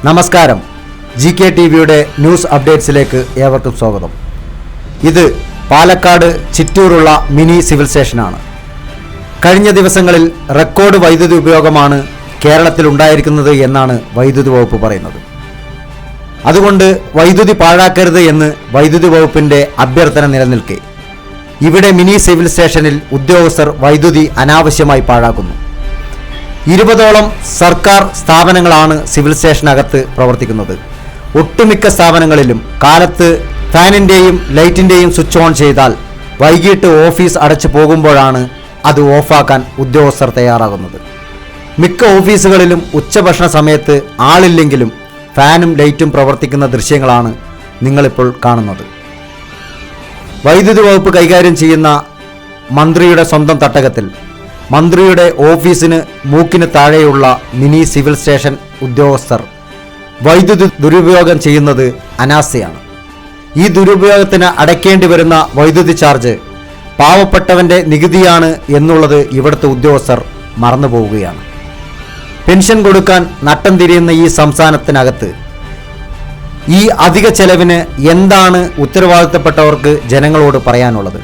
നമസ്കാരം. GK TVയുടെ news അപ്ഡേറ്റ്സിലേക്ക് ഏവർക്കും സ്വാഗതം. ഇത് പാലക്കാട് ചിറ്റൂരുള്ള മിനി സിവിൽ സ്റ്റേഷനാണ്. കഴിഞ്ഞ ദിവസങ്ങളിൽ റെക്കോർഡ് വൈദ്യുതി ഉപയോഗമാണ് കേരളത്തിൽ ഉണ്ടായിരിക്കുന്നത് എന്നാണ് വൈദ്യുതി വകുപ്പ് പറയുന്നത്. അതുകൊണ്ട് വൈദ്യുതി പാഴാക്കരുത് എന്ന് വൈദ്യുതി വകുപ്പിൻ്റെ അഭ്യർത്ഥന നിലനിൽക്കെ ഇവിടെ മിനി സിവിൽ സ്റ്റേഷനിൽ ഉദ്യോഗസ്ഥർ വൈദ്യുതി അനാവശ്യമായി പാഴാക്കുന്നു. 20ഓളം സർക്കാർ സ്ഥാപനങ്ങളാണ് സിവിൽ സ്റ്റേഷനകത്ത് പ്രവർത്തിക്കുന്നത്. ഒട്ടുമിക്ക സ്ഥാപനങ്ങളിലും കാലത്ത് ഫാനിൻ്റെയും ലൈറ്റിൻ്റെയും സ്വിച്ച് ഓൺ ചെയ്താൽ വൈകിട്ട് ഓഫീസ് അടച്ചു പോകുമ്പോഴാണ് അത് ഓഫാക്കാൻ ഉദ്യോഗസ്ഥർ തയ്യാറാകുന്നത്. മിക്ക ഓഫീസുകളിലും ഉച്ചഭക്ഷണ സമയത്ത് ആളില്ലെങ്കിലും ഫാനും ലൈറ്റും പ്രവർത്തിക്കുന്ന ദൃശ്യങ്ങളാണ് നിങ്ങളിപ്പോൾ കാണുന്നത്. വൈദ്യുതി വകുപ്പ് കൈകാര്യം ചെയ്യുന്ന മന്ത്രിയുടെ സ്വന്തം തട്ടകത്തിൽ മന്ത്രിയുടെ ഓഫീസിന് മൂക്കിന് താഴെയുള്ള മിനി സിവിൽ സ്റ്റേഷൻ ഉദ്യോഗസ്ഥർ വൈദ്യുതി ദുരുപയോഗം ചെയ്യുന്നത് അനാസ്ഥയാണ്. ഈ ദുരുപയോഗത്തിന് അടയ്ക്കേണ്ടി വരുന്ന വൈദ്യുതി ചാർജ് പാവപ്പെട്ടവൻ്റെ നികുതിയാണ് എന്നുള്ളത് ഇവിടുത്തെ ഉദ്യോഗസ്ഥർ മറന്നു പോവുകയാണ്. പെൻഷൻ കൊടുക്കാൻ നട്ടം തിരിയുന്ന ഈ സംസ്ഥാനത്തിനകത്ത് ഈ അധിക ചെലവിന് എന്താണ് ഉത്തരവാദിത്തപ്പെട്ടവർക്ക് ജനങ്ങളോട് പറയാനുള്ളത്?